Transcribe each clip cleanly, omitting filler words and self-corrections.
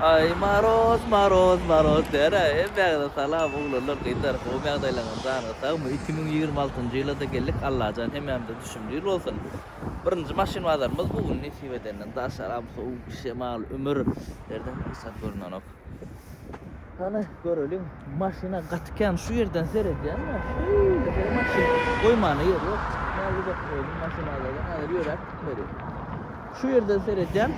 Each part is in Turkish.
Ay maroz maroz maroz dere. Bägde salam uglanlar gytar. O bägdalaryň zanysa 2026-njy ýylda geldik. Allahan hemmämde düşünýär bolsun. Birinji maşyn bazarymyz bugün nesip edenden daşaram soğuk şemal ömür derden kysat görünen ok. Ana göreliň maşyna gatken şu ýerden seredýän. Maşyn goýmany ýer ýok. Näme bok goýdum maşynalarga hada ýörek gitmedi. Şu ýerden seredýän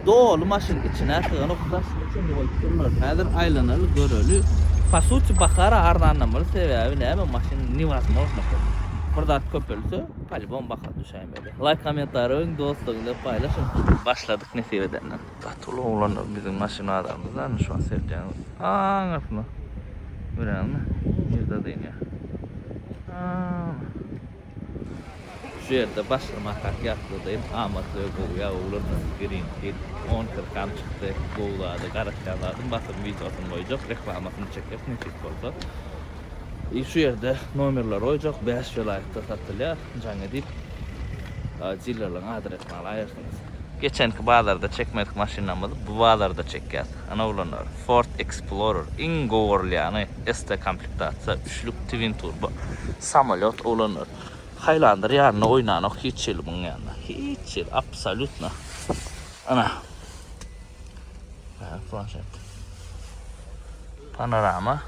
dolu maşyn içine sığan oktaş için koydular. Hazır aylanalı görölü. Pasuç bakara ardanlamalı sebebi näme maşyn nivazmaz bakar. Burada köpölse palbon bakar düşäýmeli. Like kommentariň dostlarynla paylaşın. Başladık nesip edenden. Batılı oğlanlar bizim maşyn adamımızdan şu an seredýän. Aňapmy? Göräňmi? Ýerde diýýär. Şu yerde başlamak hakikaten amatör goya uğruna green hit 10-40 çıktı goğuladı karakterlerden basın videosunu koyacak reklamasını çekip nefis oldu. Şu yerde numarlar koyacak 5 yıl ayakta satılıyor canı deyip zillerle adresini alayarsınız. Geçenki bağlarda çekmedik maşinamızı bu bağlarda çekeceğiz. Ana olanlar Ford Explorer ingorlyanı ST komplektatsiya 3'lük twin turbo samolyot olanlar. Highlander yarına oynanak hiç yıl bunun yanına. Hiç yıl. Absolutna. Ana. Planshet. Panorama.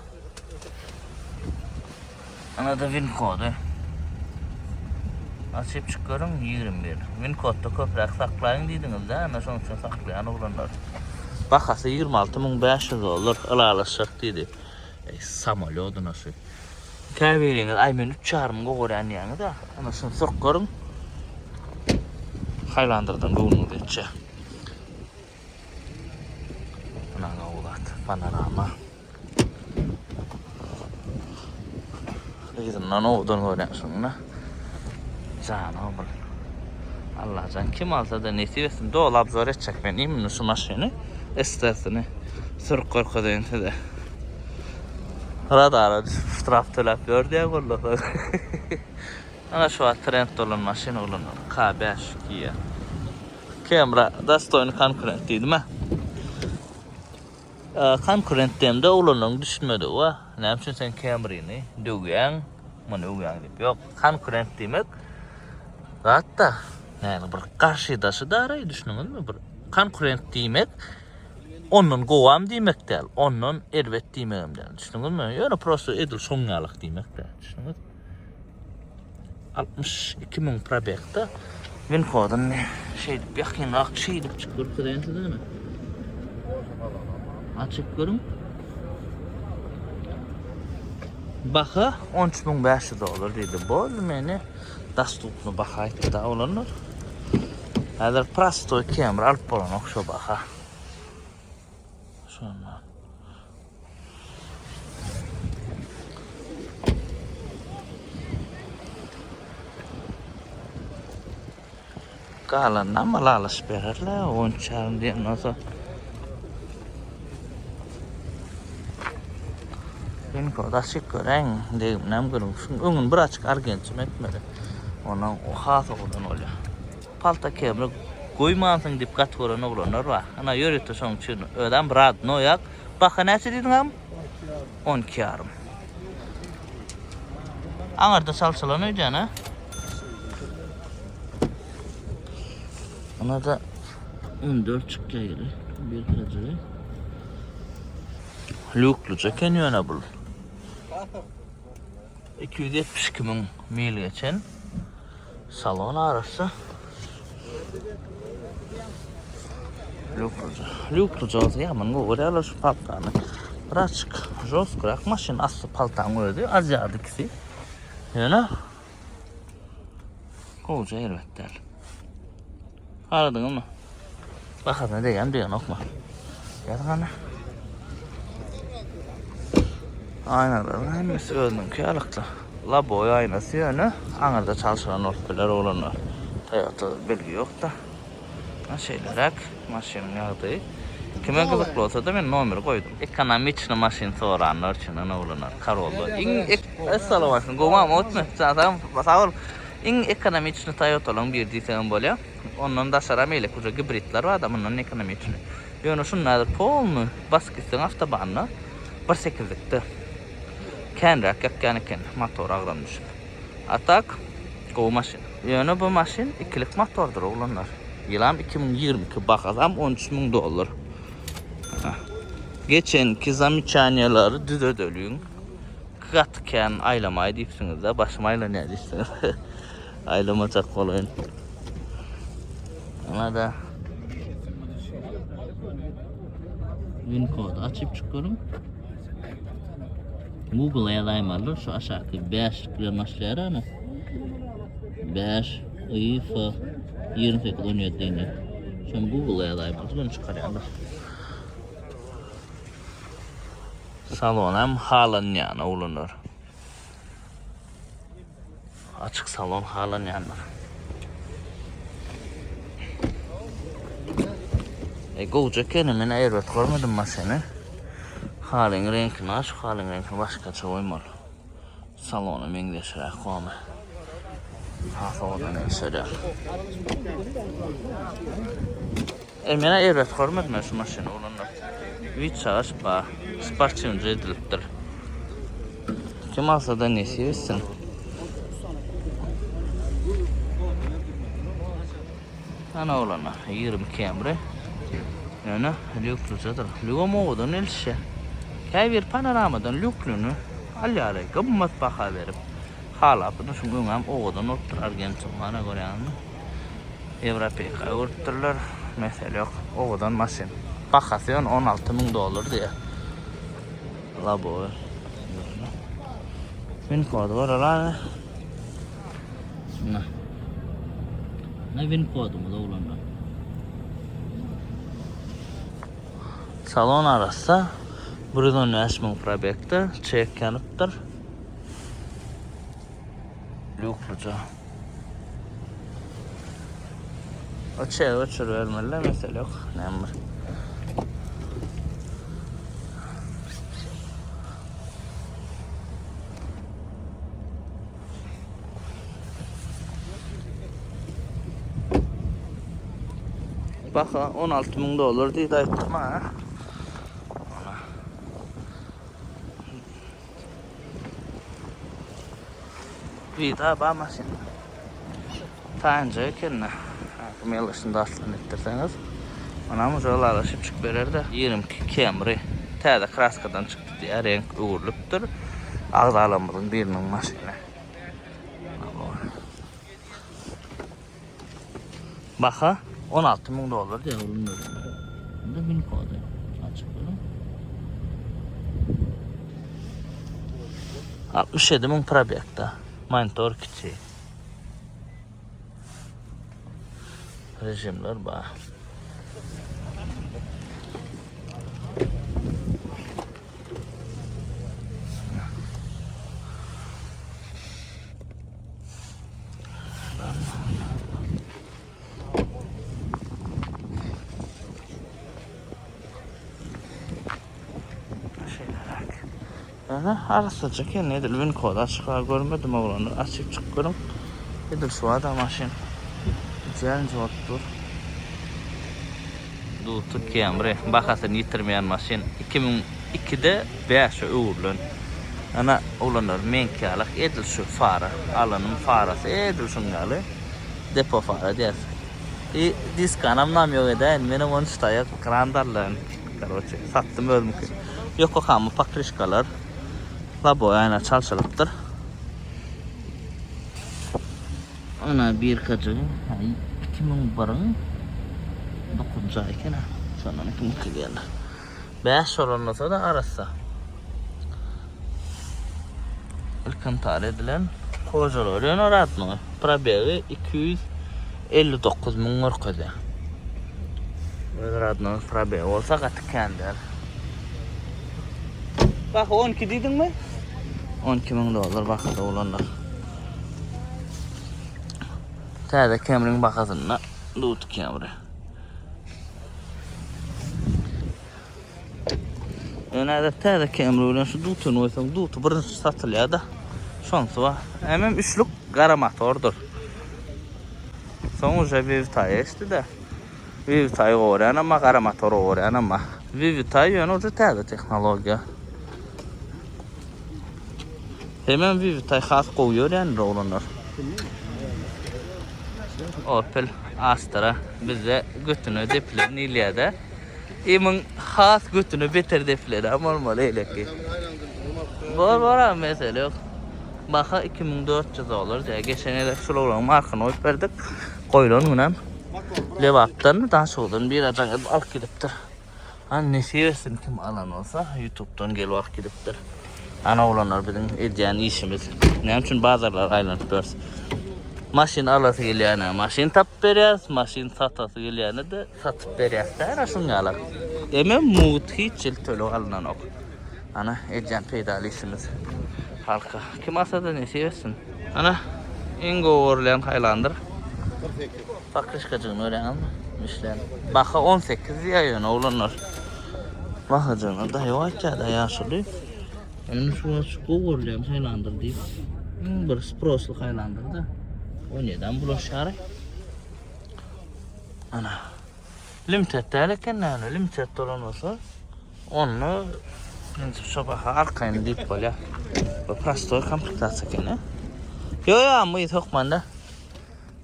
Ana da win kodu. Açıp çıkarım 21. Win kodda köprek saklayın dediniz de. Ana şunun için saklayan oğlanlar. Bakası 26.500 olur. Alalışık dedi. Samolyodu nasıl? Käbiriňiz aýmen 3 ýarym gowran ýaňy da. Ana şunu sokgarym. Highlanderdan gowunu geçe. Ana gowlat panorama. Ýa-da nowdan görän şuna. Jana bol. Allahan kim alsa da nesip etsin. Dol abzor etjek men imni şu maşyny. Estasini sürk gorkadan da. Radara straf tölep gördü ya gollasa. Ana şu an trend olan maşin olan K5 Kia. Camera dastoyny konkurent diýdimi? Konkurent demde olanlaryň düşmedi wa. Näme üçin sen Camry'ni döwýäň, muny öwýäň diýip ýok. Konkurent diýmek hatta näme bir garşydaşy daraý düşünýärmi? Bir konkurent diýmek onun gowam diýmek däl, onun elbet diýmegim däl. Düşündiňizmi? Ýöne prosto edil soňňalyk diýmek däl. Düşündiňiz? 62.000 probekda win kodun şey ýakynrak şey diýip çykyp durýardy. Açyp görüň. Baha 13.500 dolar diýdi. Bol meni dastupny baha aýtdy da olanlar. Hazır prosto kamera alyp bolan okşo baha. Şuna. Kalan namalar bererler, onçarım diye nasıl? Ben koda şüküreng deyim nem görüm. Öňün bir açık argençim etmedi. Ondan o has oğlan oluyor. Palta kemre goýmansyn diýip gatgoran oglanlar bar. Ana ýöretde şoň üçin ödem brad noyak. Baka näçe diýdiňem? 12 ýarym. Aňarda salsalan öýdäň ha? Ana da 14 çıkýar. Bir kajy. Lukluca kenýöne bul. 272.000 mil geçen salon arası. Lukluca olsa yaman goýarlar şu paltany. Birazçyk jostrak maşyn asly paltan öýdi, az ýardykysy. Ýöne. Goýja elbetde. Aradyňmy? Bakana degen diýen okma. Ýargana. Aynalar hemmesi özüňki alykly. Laboy aynasy ýöne aňarda çalşylan ortpeler olanlar. Toyota belgi ýok da. Şeylerek maşynyň ýagdaýy. Kime gyzykly bolsa da men nomer koydum. Ekonomiçny maşyn soranlar üçin ana olanlar Corolla. Assalamu alaykum. Gowam otmy? Sağ ol. Iň ekonomiçny Toyota'laryň bir diýsem bolýar. Ondan da şara meýle kuja hibridler bar da mundan ekonomiçny. Ýöne şunlaryr polny bas gitsen avtobanna 1.8'likde. Kenrak ýakýan eken motor agranmış. Atak gowy maşyn. Ýöne bu maşyn 2'lik motordur oglanlar. Ýylam 2022 bahasam $13.000. Geçenki zamyçaniyalary düz ödölüň. Gatken aylamay diýipsiňiz de başyma aýlanýar diýipsiňiz. Aylamajak bolayyn. Ama da win kodu açıp çıkarım. Google'a yazayım şu aşağıdaki 5 başlayar ana. 5 if 28 17 dene. Şu Google'a yazayım bunu çıkarayım. Salonam halanyan olunur. Açık salon halanyanlar. Goğca kendimine erbet görmedim maşını. Halin renkini aç, halin renkini başkaça oymalı. Salonu mendeşerek koyma. Hafı odan eşerek. Mene erbet görmedim şu maşını olunur. Vitçağış bağ, sparçınca ediliptir. Kim alsa da nesi bilsin. Ana olana 20 Camry. Yani lüklücedir. Lügom oğudan elşe. Kay bir panoramadan lüklünü alyarı gımmat baka verip halapını şu öňem oğudan oturar gençim bana göre yani. Evropa'ya urtturlar. Mesele yok. Oğudan maşin. Bakası $16.000 diye. La bu. Win kodu var ala. Ne win kodu mu da ulanlar? Salon arası 1.13.000 probekte çek yanıptır. Lüklüce. O çeğe uçur vermeliler mesele yok. Nemir. Bak $16.000 diye de ettim ha. Vida ba maşin. Taňja kendine. Melyşini da aslan ettirseniz. Anam jolar aşyp çık bererde 22 Camry. Täze kraskadan çykdy diýär, renk öwürlüpdir. Agzalamyň biriniň maşyny. Baha $16.000 diye bulunur. Bunda win kodu açık durun. 67.000 probekta. Monitor kiçi. Rejimler var. Arasıca ki nedir? Win kodu açık görmedim oğlanı. Açıp çıkıyorum. Nedir şu adam maşin? Güzel cevaptır. Dutu Camry. Bakasını yitirmeyen maşin. 2002'de 5'e öğürlün. Ana oğlanlar menkalık edil şu fara. Alanın farası edil şungalı. Depo fara dersin. Disk anamlam yok edin. Benim 13 taya krandarlan. Karoçe. Sattım ölmük. Yokohama pakrişkalar. La bu ayna çalçılıptır. Ana bir kacı 2000 barın 9. ay eken ha. Sonra 2002 geldi. 5 oranlasa da arasa. İlkin tarih edilen kocalar yönü radno. Probeli 259.000 orkada. Radno probeli olsa katıkendir. Bak 12 dedin mi? $12.000 bakada olanlar. Täze Camry'nin bakasına Dut Camry. Önədə täze Camry bilen şu Dut'unu oysan Dut'u birinci satılýar da. Şonsu var. Hemen üçlük qara motordur. Sonuca bir tayesti de Vivitay goýan ama gara motor goýan ama Vivitay ýöne oja täze tehnologiýa. Hemen Vivitay has goýýar ýani olanlar. Opel Astra bize götünü deplerini iliyade. Emin has götünü beter depleri ama olmalı eyleki. Var mesele yok. Baka 2400 olur diye geçen yıl şöyle olan markını oyup verdik. Koyulun günem. Levattan daha soğudun bir adan alıp gidiptir. Ne seversin kim alan olsa YouTube'dan gelip alıp gidiptir. Ana olanlar bizim ediyen işimiz. Ne için bazılar aylanıp maşin alası geliyana maşin tap beriyaz, maşin satası geliyana da satıp beriyaz. Her şunu alak. Hemen muğut hiç iltölü alınan ok. Ana ediyen peydali işimiz. Halka. Kim asada ne seversin? Ana ingo orlayan haylandır. Bakışkacığını öğrenin mi? Mişlen. Baka 18 yayın oğlanlar. Bakacağına da yavaşça da yaşlı. Yani şu orlayan haylandır deyip. Bir sproslu haylandır da. O neden bulaşar? Ana. Limited derken ne? Limited olan olsa onu sabaha arkayını deyip böyle. Bu prastoy komplektasyon kene. Yo ama yok manda.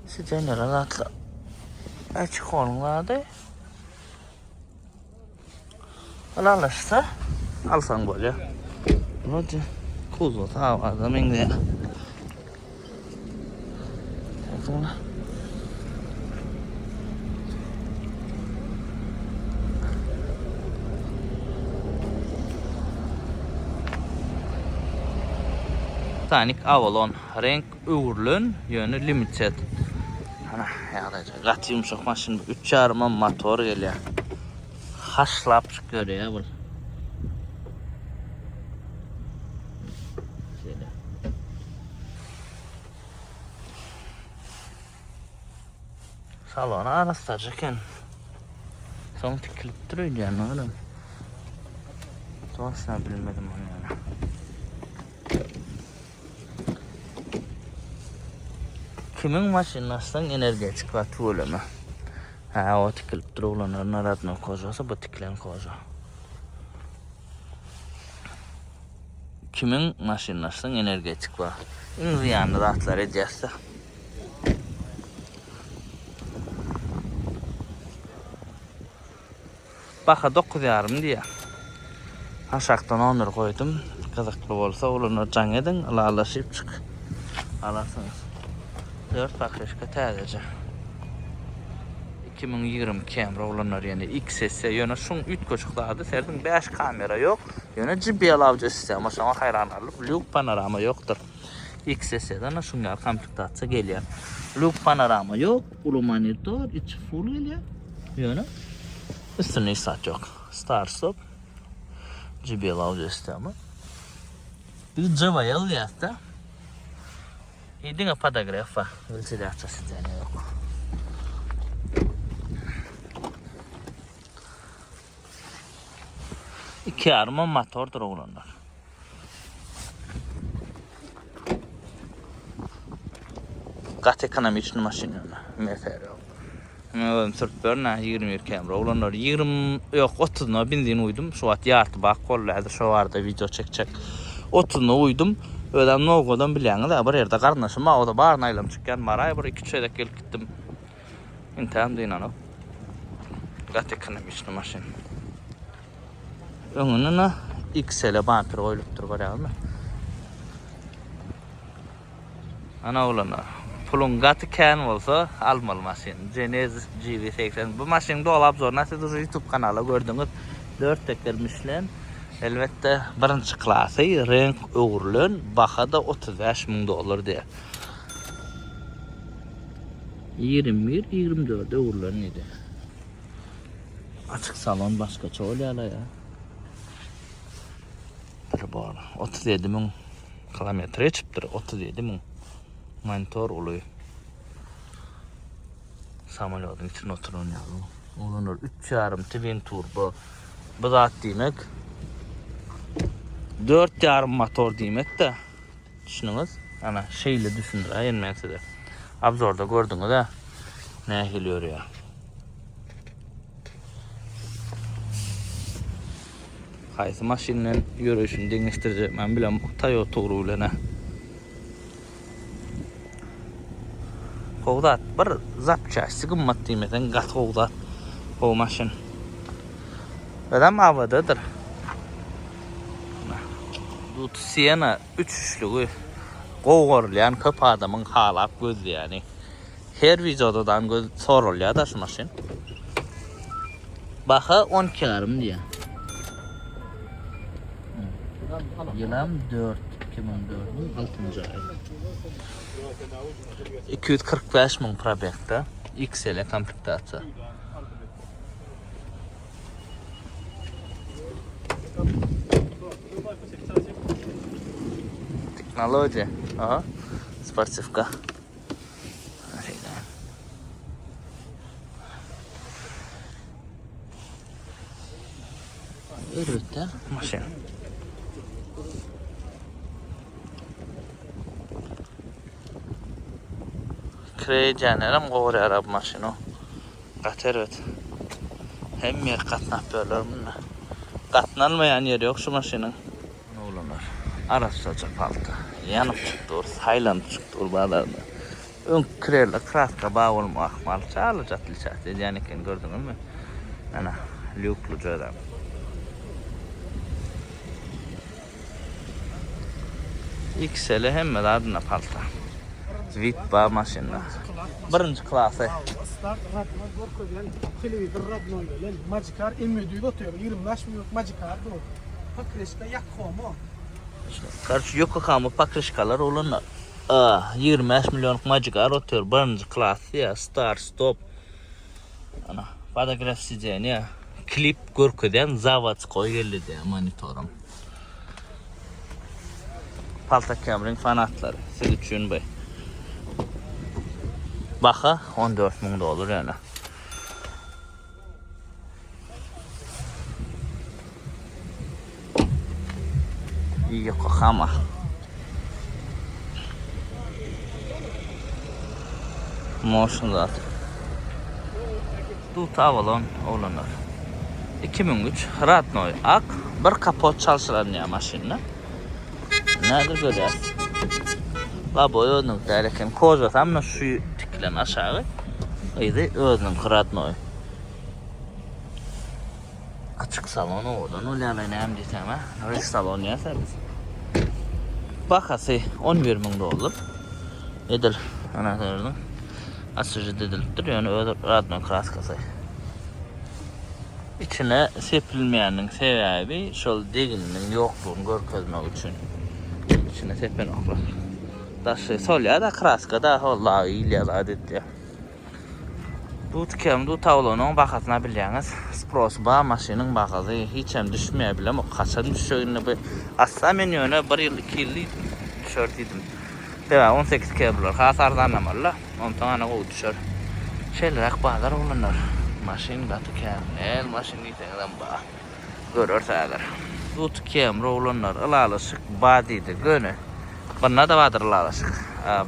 Sizce rahatla. Açık olmadı. Alalışsa alsan böyle. Hadi kuzu tavada mengde. Sonra Tanik Avalon renk uğurlun yönü limited. Ana yağdayacak. Gat yumuşak maşın 3.5 motor geliyor. Haşlap çıkıyor ya bu. Salona arastarken son tikilip duruyor yani oğlum. Doğrusuna bilmedim onu yani. Kimin maşinasından enerji çıkıyor tuğulama. Ha o tikilip duruyor olanların aradığına kozası bu tikilen koza. Kimin maşinasından enerji çıkıyor. İnziyanlı rahatlar edecekse. Baka 9.5 diye. Aşaktan onları koydum. Kızıklı olsa olunur can edin. Alaşıp çık. Alasınız. 4 bakışka tədəcə. 2020 kamera olanlar yani XS yönü şun 3 koçuklardı. Serdin 5 kamera yok. Yönü JBL audio sistemi. Şuna hayran alıp loop panorama yoktur. XS'den şunlar komplektasyon geliyor. Loop panorama yok. Ulu monitor içi full geliyor. Yönü. Üstüne istat yok. Start stop. JBL audio sistemi. Bir JBL yazdı. Yedin fotoğrafa. Ölçüde açası tane yok. İki arma motordur olanlar. Gat ekonomi için maşin MFR yok. Ben sürtbörne 20 kamera olanlar 20 yok 30'una benzin uydum. Şu at yartı bak kolladı şu vardı video çekecek. 30'una uydum. Ödem nogodan bilen da bir yerde kardeşim o da barına ilam çıkan maray bir iki şeyde gelip gittim. İntiham deyin onu. Gat ekonomi için maşin. Önüne XL bumper koyulup dur var mı? Ana olanlar. Pulun gatı kan olsa almalı maşin. Genesis GV80. Bu maşin dolap zor. Nasıl YouTube kanalı gördünüz. 4 tekermişlen. Elbette birinci klası renk uğurlun. Bakada 35 bin dolar diye. 21-24 uğurlun idi. Açık salon başka çoğu ya. Bir bana 37 bin kilometre çıktır. 37 bin monitör oluyor. Samolyotun için oturun ya. Olunur 3.5 twin turbo. Bu da demek 4.5 motor demek de düşününüz. Ana şeyle düşünür ayın ben size. Abzorda gördünüz ha. Ne geliyor ya. Qaysı maşinle yürüyüşünü deňeşdirjek. Men bilen Toyota urulana. Howdat bir zapçasy gymmat diýmeden gat howdat. O maşin. Adam awadadyr. Bu Siena 3 üçlügi gowgorlayan köp adamın halap gözü yani. Her videodan göz sorulýar da şu maşin. Baha 12 yarım diye. Yılam 4, 2004'ün 6. ay. 245 min probekte. XL komplektatsiya. Teknoloji. Aha. Sportivka. Ürütte maşin. Krejaneram gowry arab maşino. Gateröt. Hem yer gatnap bölürmün. Gatnalmayan yer yok şu maşinin. Ne olanlar? Arasıca palta. Yanıp çıktı saylanıp çıktı bağlarda. Ön krerle kratka bağ olma akmal. Çağlı çatlı çatlı. Yani gördün mü? Ana, lüklu cödem. XL hem de adına palta. Zvit bağ maşinler. Birinci klası. Start Radno Gorko'dan televizyon Radno'yla Magicar M7'yi oturuyor. 25 milyon Magicar bu. Pakreşka yakhomo. Karşı Yokohama pakrışkalar olanlar. 25 milyonluk Magicar oturuyor. Birinci klası ya. Start stop. Ana. Fotoğraf sizeni ya. Klip Gorko'dan zavatskoy geldi de monitorum. Palta Camry'nin fanatları. Siz üçün bey. Baha 14 min dolar yani. Yokohama. Motion zaten. Dut Avalon olanlar. 2003 Radnoy ak bir kapot çalışılan ya maşinle. Nedir görüyoruz? Labo özünün derken koza tamam şu tiklen aşağı. İdi özünün Radnoy. Açık salonu oradan öyle ne hem desem ha. Reis salon ya servis. Bakası 11 min dolar. Edil anahtarını. Asıcı dediliptir yani Radnoy kraskası. İçine sepilmeyenin sebebi şol deginin yokluğunu görkezmek için. İçine sepen oklar. Daşı sol ya da kraska da vallahi iyi adet ya. Bu tavlonun bakasına bilýäňiz. Spros ba maşynyň bakasy hiç hem düşmeýär o kaçan düşýärni bir assa men ýöne 1 ýyl 2 ýyl düşürdidim. Deva 18 kebler hasarlanmamalı. Ondan ana o düşür. Şeýler bazar olanlar. Maşyn batykän, el maşyn ýeteňden ba. Görürsäler. Bu kemre olanlar alalyşyk badydy göne. Bana da vardır alalyşyk.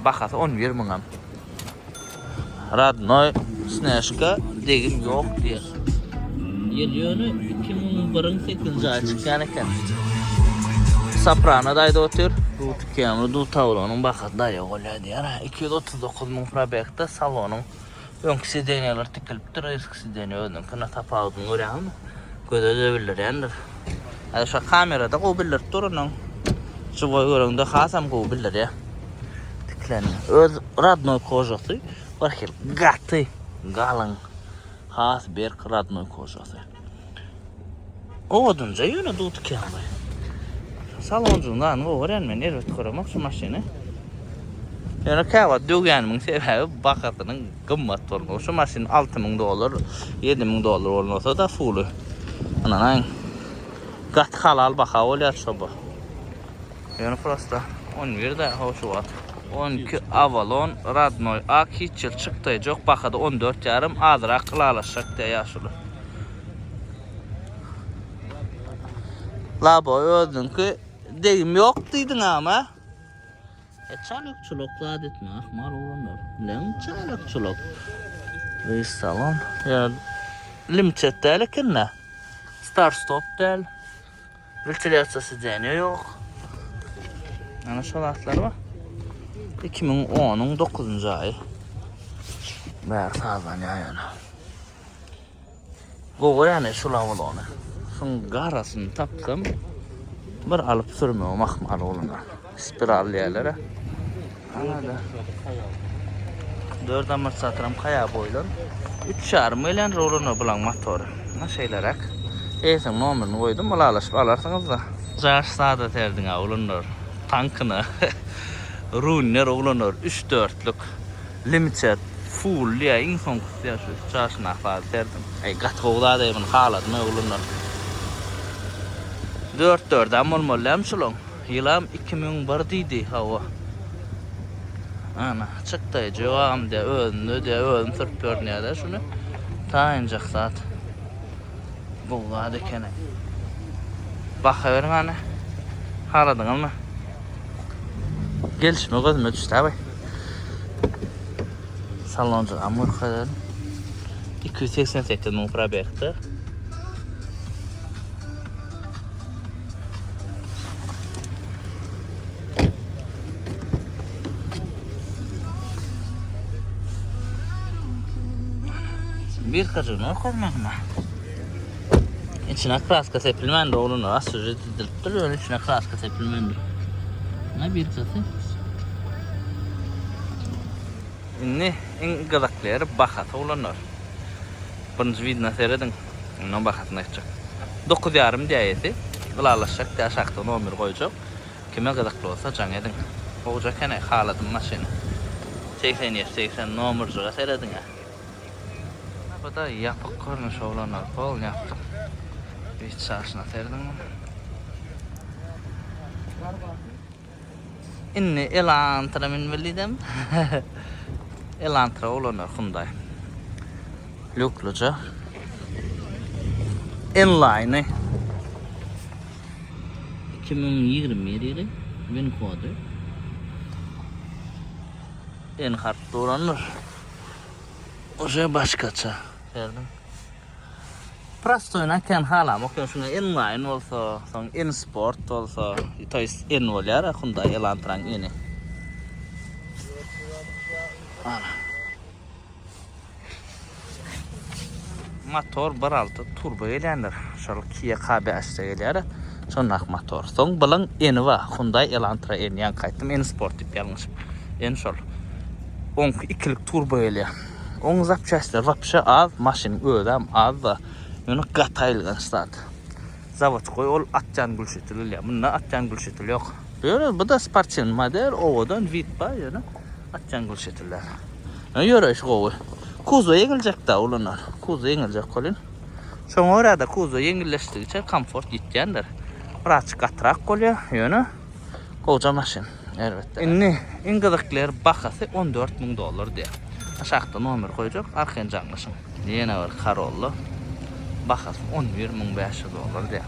Bakasy 11 miňam. Radnoy Sneshka degim yok diye. Yelyonu 2001'in 8. ay çıkan eken. Soprano'daydı otur. Dut kemri, dut tavlonun bakatda yok öyle diye. 239 min probekte salonun önkisi deneyeler tikiliptir. Eskisi deniyor ödün. Kına tapağıdın oraya mı? Gödebilir yandır. Hadi şu kamerada kobilir durunun. Şu boy göründü hasam kobilir ya. Tiklenin. Öz Radnoy kojası. Bakil gatı. Galın. Has bir Radnoy kojası. O odunca yöne dut kemri. Saloncundan o öğrenmen evet korumak şu maşini. Yani kavat dögenimin sebebi bakatının gımmat olmuş. Şu maşinin 6 min dolar, 7 min dolar olmasa da full. Ananan gat halal baka oluyor çoba. Yani prosta 11 de hoş var. 12 Avalon Radnoy ak hiç yıl çıktı yok bakada 14 yarım azra kılalaşacak diye yaşlı. Labo öldünkü deyim yok deydin ama. Çalıkçılıkla adetme ahmar olanlar. Lan çalıkçılık. Reis salon. Yani limited değil ki ne? Start stop değil. Ülçülüyorsa sizce yok. Ana şol atlar var. 2010'un 9. ayı. Bär sazan yani. Bu yani şulavul onu. Şun garasını tapsam bir alıp sürme o mahmal oluna. Spiral yerlere. Anada. 4 amır satıram kaya boylan. 3,5 milyon rolunu bulan motoru. Ne şeylerak. Eysem numarını koydum. Alaşıp alarsanız da. Jarş saadet erdin avulunur. Tankını. Runner avulunur. 3-4'lük. Limited. Full ya insan kutuya şu çarşına saadet erdim. Gat kovda deyim haladım avulunur. 4-4'den molmollem şulun. Yılam 2001 deydi hava. Ana çıktı cevabım diye öldüm sırf görünüyor da şunu. Ta incek saat. Buğla dikene. Bakıverin hani. Haladın ama. Gelişme gözüme düştü abi. Saloncu amur kadar. 288 numara bekti. Bir kaçırma koymak mı? İçine kraska sepilmen de olunur. Az sürece didilip duruyor. İçine kraska sepilmen de. Ne bir katı? İnni en gıdakları bakat olunur. Birinci videoda seyredin. İnnan bakatını açacak. 9,5 diyeti. Bulaşacak diye aşağıda numara koyacak. Kime gıdaklı olsa can edin. Olacak hani haladım maşını. 80 numaracığa seyredin ya. Bu da yapık görünüş olanlar bol yaptım. Bir çarşına serdim mi? İnni elantra minveliydim. Elantra olanlar Hyundai. Lukluca. Inline. 2020 win kodu. En hartlı olanlar. O şey başkaça. Serdim. Prastoyna kan hala mokon şuna inline olsa, son in sport olsa, toys in olar Hyundai Elantra'nın ini. Ana. Motor 1.6 turbo elendir. Şol Kia KB8 eler. Şonak motor. Son bilan eni va Hyundai Elantra en yan qaytım en sport dip yanlışım. En şol. 12'lik turbo eler. On zapçastlar vapşa az maşinin ödem az da yani qatayılgan stat. Zavod koy ol atcan gülşetil ya. Bunda atcan gülşetil yok. Böyle bu da sportçın model odan vit ba yani atcan gülşetiller. Yürü iş qo'y. Kuzo yengilcek da ulanlar. Kuzo yengilcek qolin. Şoň orada kuzo yengilleştikçe komfort yetgendir. Birazcık qatrak qolya, yani koca maşin. Elbette. Inni ingilizler bakası $14,000 diye. Aşağıda numara koyacak, arkadan canlısın. Yine var Karollu. Bakası $11,500 diye.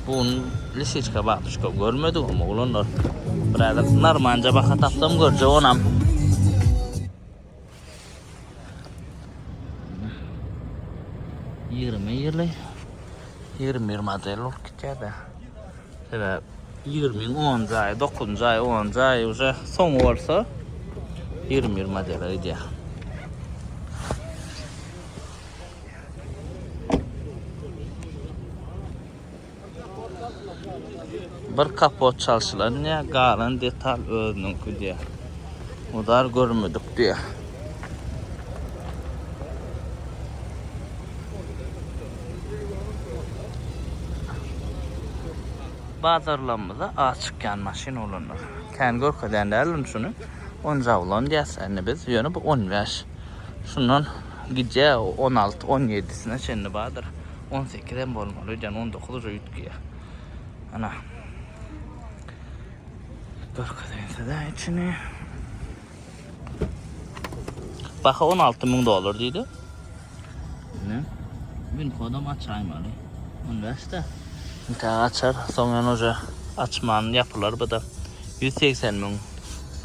Bunun lisechka bakışka görmedik ama ulanlar. Biraz narmanca baka tapsam görce onam. Yirmi model ol kitede. Şöyle 20 10 ay 9 ay 10 ay уже son olsa 20 model idi. Bir kapot çalışılan ya galan detal özünün diye. Udar görmedik diye. Bazarlamada açıkken maşin olunur. Kendi görkeden derlin şunu. 10 zavlan diyesenni biz. Yani bu 15. Şundan gideceği 16, 17'sine şimdi badır. 18'den bolmalı. Yani 19'a yutkuya. Ana. Görkeden de içini. Baka $16,000 deydi. Ne? Ben kodum açayım ali. 15'te. Bir tane açar, sonra hoca açman yapılır. Bu da 180.000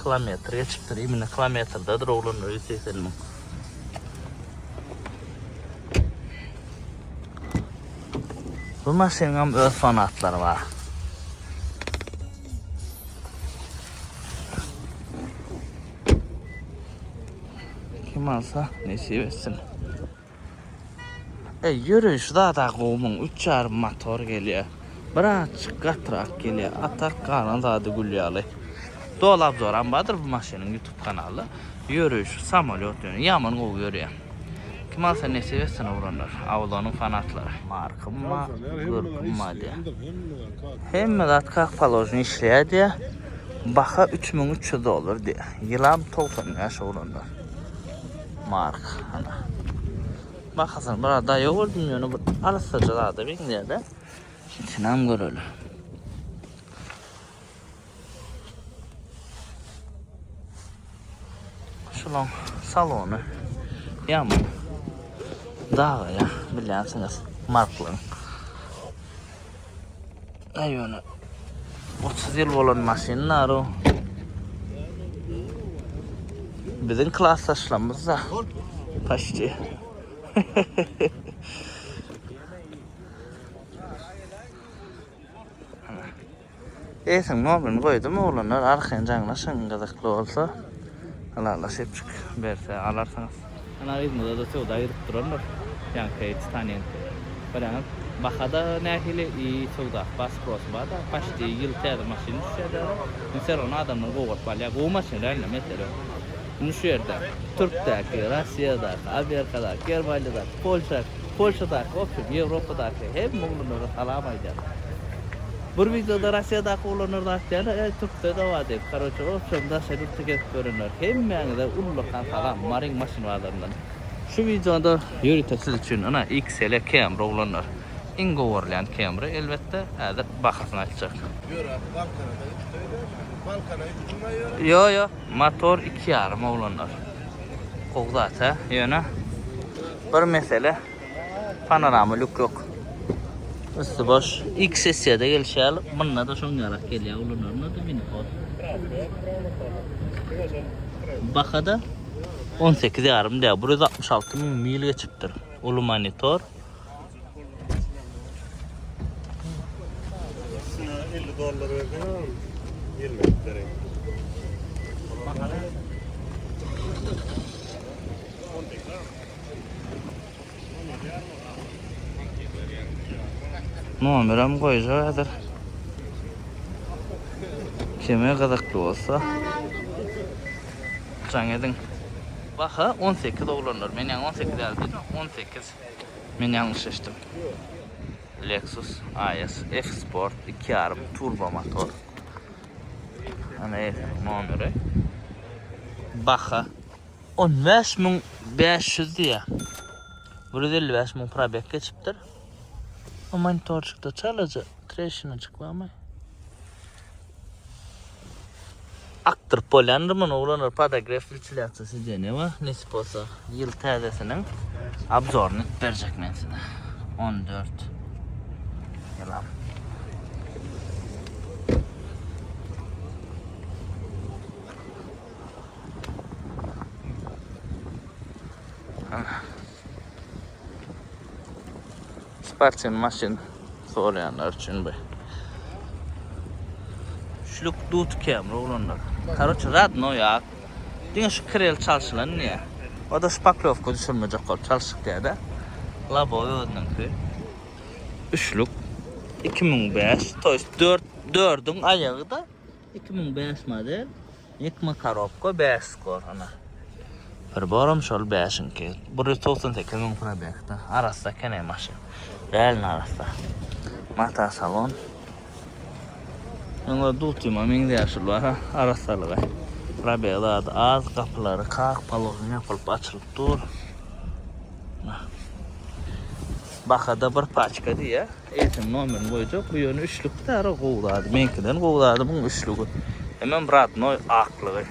kilometreye çıktır. 20 kilometrededir oğlunur 180.000. Bu maşinin öz fanatları var. kim alsa nesip etsin. Yürüyüş da qoğumun 3,5 motor geliyor. Birazcık qatrak geliyor. Atak qalan zadı gülyalı. Dolap zoran badır bu maşının YouTube kanalı. Yürüyüş, samolyot yönü. Yaman qoğu görüyor. Kim alsa nesip etsin uğranlar. Avlanın fanatları. Markım ma, gırkım ma diye. Hem de atkak palojunu işleye diye. Baxa 3300 olur diye. Yılam 90 yaş uğranlar. Mark. Bakasın burada yok bilmiyorum. Arasıcılar da bilmiyor da. İçinem görülür. Şulan salonu. Yaman. Dağı ya. Biliyorsunuz. Markların. Ayonu. 30 yıl olan maşinler o. Bizim klaslaşlarımız da. Kaçtı. Esin mobilini koydum oğlanlar arkaya canlaşın gazıklı olsa alarlaşıp çık berse alarsanız. Ana izmada da çoğu da ayırıp dururlar. Yani Titanium. Baranın bakada nehili iyi çoğu da bas cross var da başta yıl teyze maşini istedi. Mesela onu adamlar koğurt balya koğu maşinlerle mesela. Bunu şu yerde Türk'teki, Rusya'daki, Amerika'daki, Germanya'daki, Polşa'daki, Avrupa'daki hep oğlanlara salamaydı. Bir videoda Rusya'daki oğlanlar yani Türk'te de var deyip. Karoçı opsiyonda şeritlik edip görünür. Hem yani de ululuktan salam, marin maşin varlarından. Şu videoda yürütesiz için ana XL kamera oğlanlar. İngo varlayan kamera elbette hazır bakasını açacak. Yo motor 2,5 oğlanlar. Qoğdata yöne bir mesele panorama lük yok. Üstü boş. X sesiyada gelişel. Bununla da son yarak geliyor. Oğlanlarına da mini kod. Bakada 18,5 diye. Burası 66.000 mil geçiptir. Ulu monitor. 50 dolar verdim. 20 lira. Numaram koyacaktır. Kime kadaklı olsa can edin. Baxa 18 oğlanlar. Men yani 18 aldım. 18. Men yanlış seçtim. Lexus IS F-Sport 2,5 turbo motor. Ana numara. Baxa 15.500 diye. Burada 55.000 probek geçiptir. O monitor çıktı çalıcı. Trash'ını çıkmamay. Aktır Polandırman oğlanır padagraf ilçilatçısı Ceneva. Nesip olsa yıl tədəsinin abzorunu verecek ben size. 14 yılam. Sportsen maşin sorayanlar için be. Şluk dut kamera olanlar. Karoçı radno ya. Dine şu krel çalışılan niye? O da spaklovka düşürmeyecek ol çalışık diye de. Laboy odunun ki. Üçlük 2005. Toys 4'ün ayağı da 2005 model. Yıkma karopka 5 skor ana. Bir borum şol 5'in ki. Burası 98.000 probekte. Arasında kene maşin. Realin arasında. Mata salon. Yanlar dutuyma mende yaşıl var ha. Arasalığı. Rabeyalar da az. Kapıları kalk. Palozun yapılıp açılıp dur. Bakada bir paçka diye. Eğitim numarini koyacak. Bu yönü üçlükte ara qoğuladı. Menkiden qoğuladı bunun üçlüğü. Hemen Radnoy aklığı.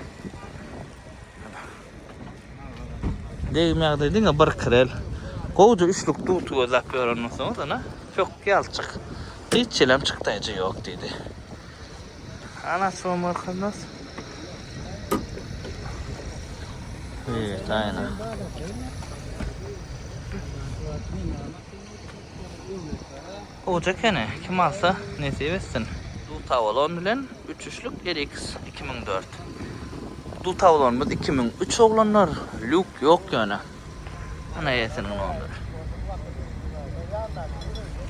Deyim ya dediğin bir krel. Qoğucu üçlük dutu gözlep öğrenmişsiniz ana. Çok yalçık. Hiç çilem çıktayıcı yok dedi. Anası olma kızınız. Evet aynen. Olacak yani kim alsa nesi versin. Dut havalon bilen 3 3'lük RX 2004. Duta olanımız 2003 oğlanlar. Luke yok yani. Ana yetinin onları.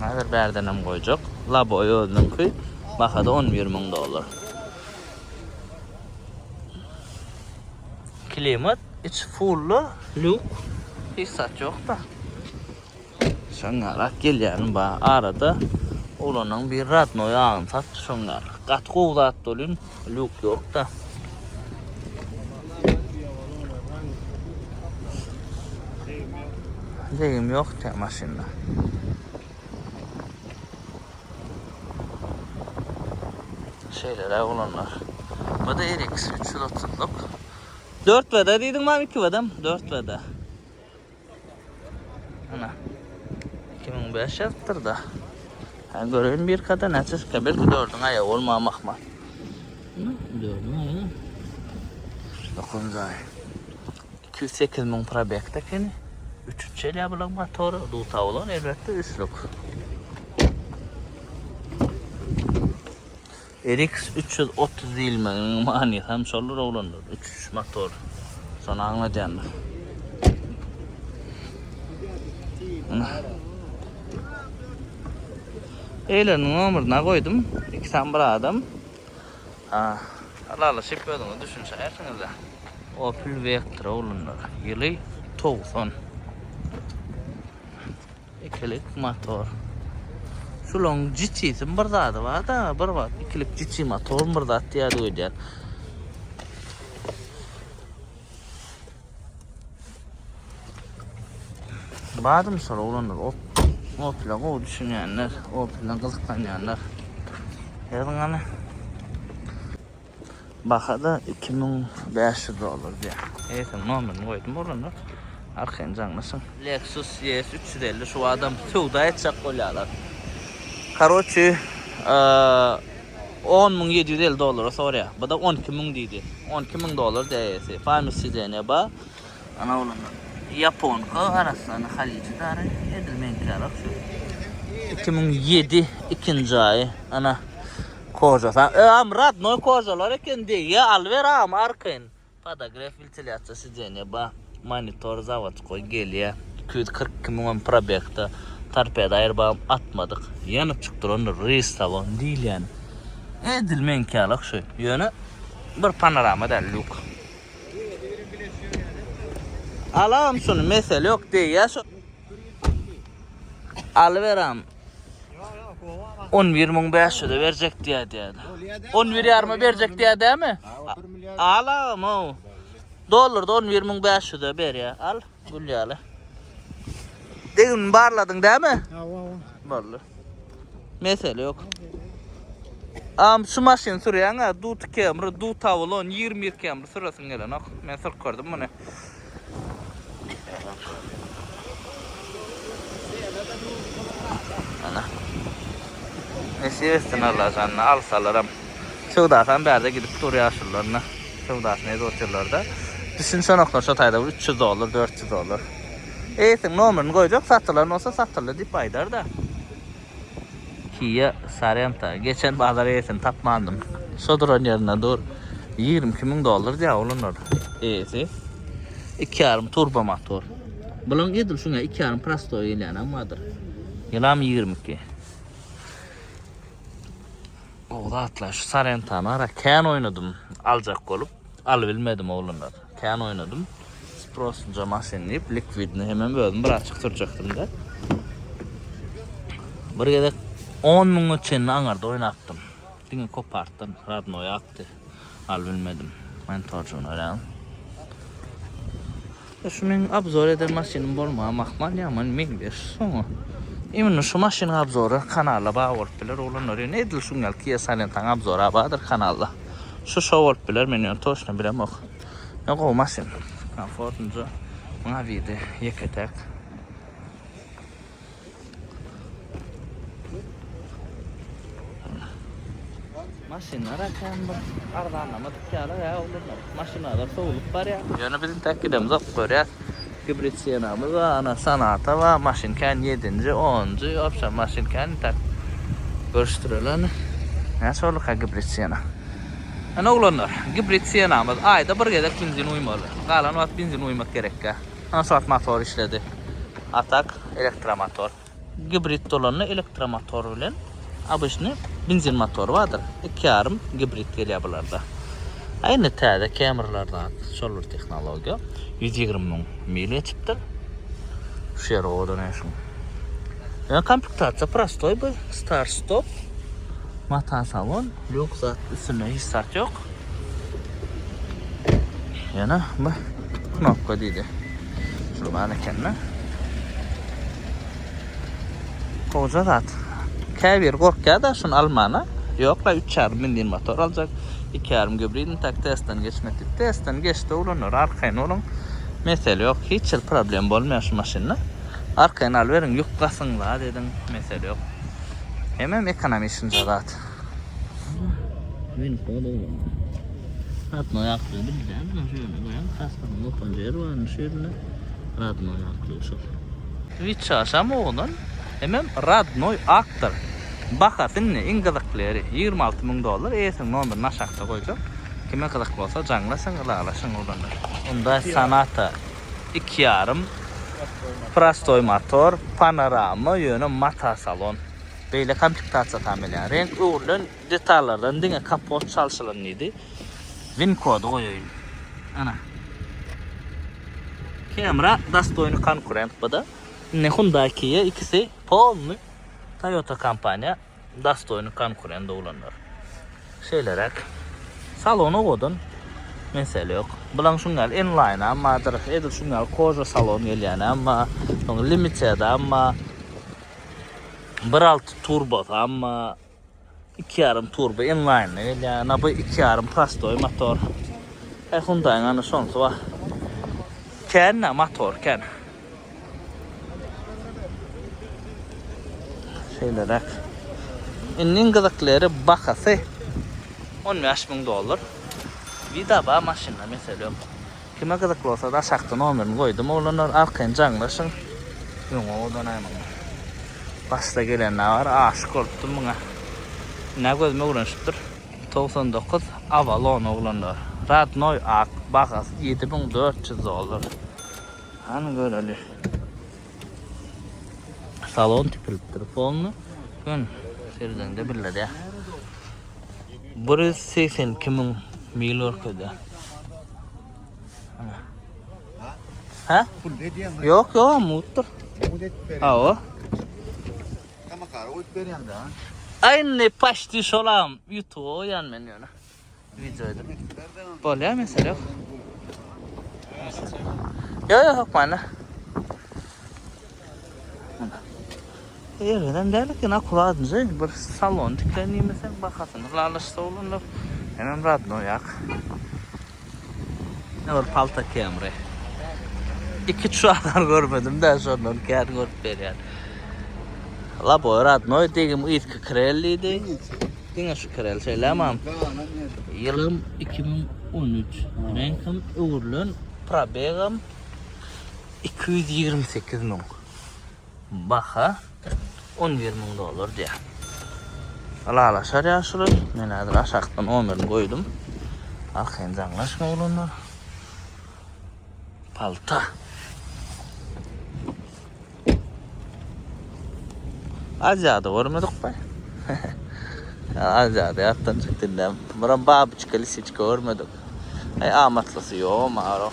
Hazır berdenem koyacak. Laboyu öldüm ki. Bakada $11.000. Klimat iç fullu. Luke. Hiç saç yok da. Şungarak gel yani arada. Olanın bir radno yağın sat şungar. Kat kovdat dolun. Luke yok da. Deyim yok te maşinda. Şeylere olanlar. Bu da RX 330'luk. 4 veda dedim mi 2 vedam? 4 veda. Ana. 2005 yaptır da. Ben göreyim bir kadar neçiz ki belki 4'ün ayağı olmamak mı? 4'ün ayağı. 9 ay. 208.000 probekte keni. 3 çeli yapılan motoru. Duta olan elbette 3'lük. RX 330 değil mi? Mani hem solur olanlar. 3 motor. Sonra anlayacağım. Eylerin ömrüne koydum. 2 tane bir adam. Allah'la şipiyordum. Düşünsersiniz de. Opel Vectra olanlar. Yılı 90. İkilik motor. Şulong GT'sin bir zadı var da bir var. İkilik GT motor bir zat diye koyacağım. Badım sonra olanlar Opel'e o düşünenler, Opel'den kızıklananlar. Yazın hani. Bakada $2.500 diye. Eğitim numarını koydum olanlar. Arkayın canlısın. Lexus ES 350 şu adam tüvda etecek kolyalar. Karoçi $10.750 soruya. Bu da $12.000 dedi. $12.000 değesi. Famisi dene ba. Ana olanlar. Japon arasında Halici tane edilmeyen kiralık şu. 2007 ikinci ayı ana koca. Radno kocalar iken değil ya alver ama arkayın. Fotoğraf filtrasyon dene ba. Monitor zavat koy geliyor. 240.000 probekte. Tarpaya dair bağım atmadık. Yanıp çıktı onu reis tavan değil yani. Edilmeyen kiralık şu. Yönü bir panorama der Luke. Alam şunu mesele yok diye ya şu. Alıveram. 11.500 da verecek diye. 11.20 verecek diye değil mi? Alam o. Dolar da 11.500 da ver ya. Al. Gülyalı. Deyin barladın değil mi? Barlı. Mesele yok. Şu maşin sürüyen ha. Dut kemri, dut tavulon 20 kemri sürüyorsun gelen. Ben sürk gördüm bunu. Ana. Nesi Allah canına alsalarım. Şuradasan bir yerde gidip duruyor aşırılarına. Şuradasın evde oturuyorlar. Düşünsen oklar şu tayda $300, $400. Eğitim numarını koyacak satırların olsa satırlı dip aydar da. Kia Sarenta. Geçen bağlar eğitim tapmandım. Sodron yerine dur. $22.000 diye olunur. Eğitim. 2.5 turbo motor. Bulun yedir şuna 2.5 Prasto ilan amadır. Yılam 22. O da atla şu Sarenta'nı ara Ken oynadım. Alacak olup alabilmedim oğlunlar. Ken oynadım. Sprosunca maşinleyip likvidini hemen böldüm. Birazcık tutacaktım da. Bir gede 10.000 çenini anarda oynattım. Dini koparttım. Radno'yu aktı. Alabilmedim. Ben torcunu öğrendim. Şunun abzor eder maşinin bolma makmal yaman mengdir. Sonra emin şu maşinin abzoru kanalla bağırıp bilir olunur. Ne edil şungal Kia Salentan abzora bağdır kanalla. Şu şovult bilir menyon toşna bilem ok. Yok o maşin. Konfortunca bana vidi yeketek. Maşinler akan arada anlamadık ya ya olurlar. Maşinler soğulup var ya. Yani bizim tek gidemiz ok ya. Kibrit siyanamız var, ana sanata var, maşinken 7. 10. Opsiyon maşinken tak görüştürülen. Ne soruluk ha kibrit siyana. Ana oğlanlar, gibrit siyanamız ayda bir gedek benzin uymalı. Qalan wagt benzin uymak gerekka. Ansat motor işledi. Atak elektromotor. Gibrit dolanlı elektromotor bilen abışny benzin motoru vardır. 2,5 gibrit gelýär bularda. Aynı täze kameralarda solar texnologiya 120 000 mil etipdir. Şu yer odan eşin. Ya komplektatsiya prostoy bu. Start stop. Mata salon. Yok zat üstüne hiç sat yok. Yana bu knopka deydi. Şu manekenle. Koca zat. Kevir korkya da şunu almana. Yok la 3,5 benzin motor alacak. 2,5 gibridin tak testten geçmekti. Testten geçti olanlar arkayın olun. Mesele yok. Hiç problem olmuyor şu maşinle. Arkayın al verin yuklasın la dedim. Mesele yok. Hemen ekonomi işin zaten. Benim kodu oğlum. Radno yaklı bileceğim. Şöyle koyalım. Kasmanın opanca yeri var. Şöyle radno yaklı şu. Viçaşam oğlum. Hemen radno aktır. Bakasın ne ingizakları $26,000 esin nomeri naşakta koyacak. Kime kızak olsa canlasın alasın olanlar. Onda sanata 2,5 prostoy motor, panorama yönü mata salon. Böyle komplektatsiya tamamlayan. Renk uğurlan detallardan dine kapot çalışılan idi. Win kodu koyayım. Ana. Kamera dastoyunu konkurent bu da. Ne Hyundai'ye ikisi polnu Toyota kampanya dastoyunu konkurent olanlar. Şeylerek salonu kodun mesele yok. Bulan şungal inline ama taraf edil şungal koca salon gelýän ama limited ama 1.6 turbo ama 2,5 turbo inline gelýän bu 2,5 prostoy motor. Hyundai'nin ana şonsu var. Kenne motor ken. Şeylerek. İnnin gıdıkları bakası $15,000. Vida ba maşinla mesele yok. Kime gıdıklı olsa da aşağıdan omerini koydum. Oğlanlar arkayın canlaşın. Yok o dönayım. Başta gelen ne var? Aşık oluttum buna. Ne gözüme uğraşıptır. 99 Avalon oğlanlar. Radnoy ak bakası $7,400. Hani göreli. Salon tipiliptir polnu. Gün seriden de biledi ya. 182 mil orkada. Ha? Yok yok muttur. Aa. Aynı paşti şolam YouTube yan menüne. Videoydu. Böyle mesela yok. Yok bana. Evden derler ki ne kulağınızı bir salon dükkanı mesela bakasınız lalışta olunlar hemen radno yak ne var palta kemre 2 çuvalar görmedim de sonra kâr görüp veriyor la bu radno degim ilk krelliydi dine şu krel söylemem yılım 2013 renkim uğurlun probegim $228,000 baha $11,000 diye. Ala şaryaşırı. Men adır aşağıdan omerini koydum. Arkayın canlaşma olanlar. Palta. Azadı görmedik be. Azadı yattan çıktığında. Buran babı çıkalı siçka görmedik. Amatlısı yok mağara.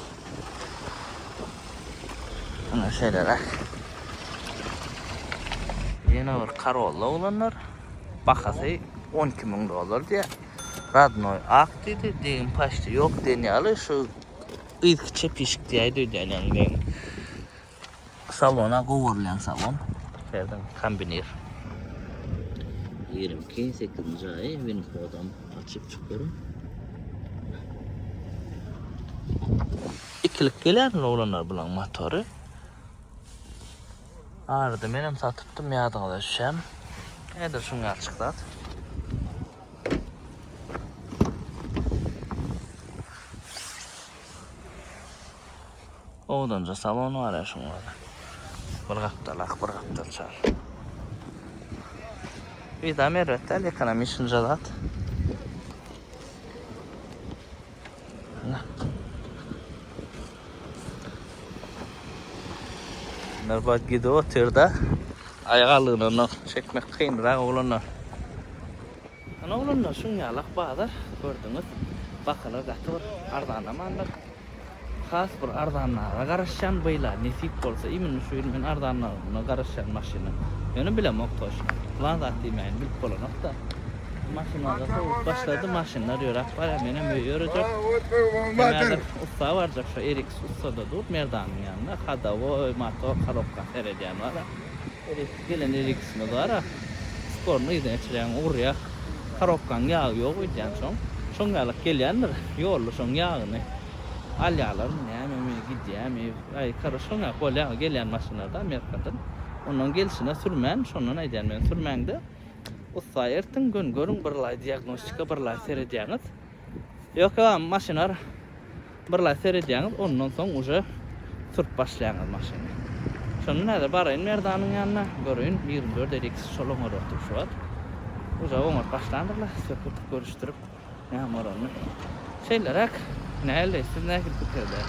Ana şeyler. Yine var Corolla olanlar. Bakası $12,000 diye. Radnoy ak dedi. Deyin paştı yok deniyalı. Şu ilk çepişik diyeydi ödenen. Salona kovurulan salon. Şerden kombinir. 28 ay benim kodum açıp çıkıyorum. İkilik gelir olanlar bulan motoru. Arada benim satıptım yadığına düşem. Edir şunu açıklat. Oğlanca salonu var ya şunlarda. Bir kaptal çal. Bir de mervettel ekonomi işince zat. Narbat gidi oturda. Ayağalığını onu çekmek kıyınırak oğlanlar. Ana oğlanlar şun yalak bağlar. Gördünüz. Bakılar gatır. Ardanamanlar. Has bir ardanlara karışan bıyla nesip bolsa imin şu ilmin ardanlarına karışan maşını. Yani bile moktoş. Lan zaten ben bilip bolanok da. Maşınlarda soğuk başladı. Maşınlar yorak var. Hemen yürüyecek. Hemen usta varacak. Şu Erik usta da dur. Merdanın yanında. Hada o mato karokka sereceğim var. Erik gelen Erik ismi var. Sporunu izleyeceğim. Oraya karokkan yağı yok. Şon yalık geliyenler. Yollu şon yağını. Alyalar ne gideceğim ay karışına kolya gelen maşınlarda Amerika'dan onun gelişine sürmen şondan aydan men sürmende o sayertin gün görün birlay diagnostika birlay sereceğiniz yok ama maşınar birlay sereceğiniz ondan soň uje sürp başlayanız maşını şonun näde barayın merdanın yanına görün 24 erik şolong oturtup şu var uje oňar başlandylar söküp görüştürüp näme şeylerak näle siz näki pikirde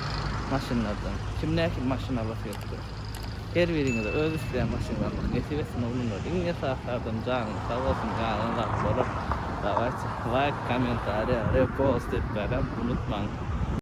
maşynlardan kim näki maşynalar ýetdi her birinize öz isleýän maşynalar nesibesini ulunlar iňe saatlardan jaň sag bolsun ýalyň zat bolar dawaç vay kommentariýa repost etmeden unutmaň